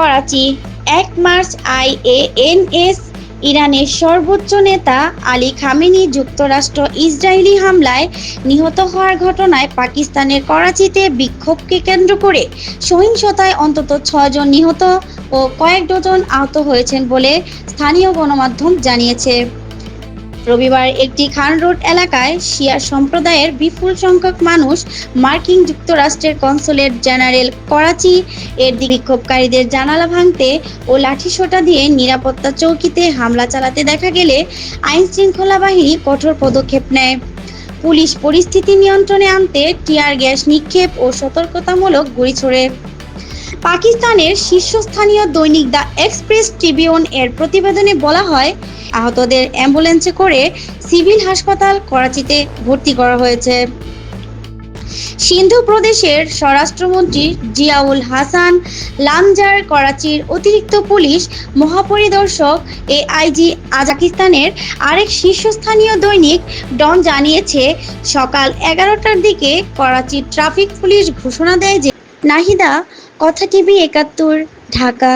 Karachi. 1 March IANS ইরানের সর্বোচ্চ নেতা আলী খামেনি যুক্তরাষ্ট্র ইসরায়েলি হামলায় নিহত হওয়ার ঘটনায় পাকিস্তানের করাচিতে বিক্ষোভকে কেন্দ্র করে সহিংসতায় অন্তত 6 জন নিহত ও কয়েক ডজন আহত হয়েছেন বলে স্থানীয় গণমাধ্যম জানিয়েছে। রবিবার একটি খান রোড এলাকায় শিয়া সম্প্রদায়ের বিপুল সংখ্যক মানুষ মার্কিন যুক্তরাষ্ট্রের কনসুলেট জেনারেল করাচি এর বিক্ষোভকারীদের জানালা ভাঙতে ও লাঠিসোঁটা দিয়ে নিরাপত্তা চৌকিতে হামলা চালাতে দেখা গেলে আইন শৃঙ্খলা বাহিনী কঠোর পদক্ষেপ নেয়। পুলিশ পরিস্থিতি নিয়ন্ত্রণে আনতে টিয়ার গ্যাস নিক্ষেপ ও সতর্কতামূলক গুলি ছোড়ে। পাকিস্তানের শীর্ষস্থানীয় দৈনিক দ্য এক্সপ্রেস ট্রিবিউন এর প্রতিবেদনে বলা হয়, আহতদের অ্যাম্বুলেন্সে করে সিভিল হাসপাতাল করাচিতে ভর্তি করা হয়েছে। সিন্ধু প্রদেশের স্বরাষ্ট্রমন্ত্রী জিয়াউল হাসান লামজার করাচির অতিরিক্ত পুলিশ মহাপরিদর্শক AIG পাকিস্তানের আরেক শীর্ষস্থানীয় দৈনিক ডন জানিয়েছে, সকাল 11টার দিকে করাচির ট্রাফিক পুলিশ ঘোষণা দেয় যে নাহিদা, কথা টিভি 71, ঢাকা।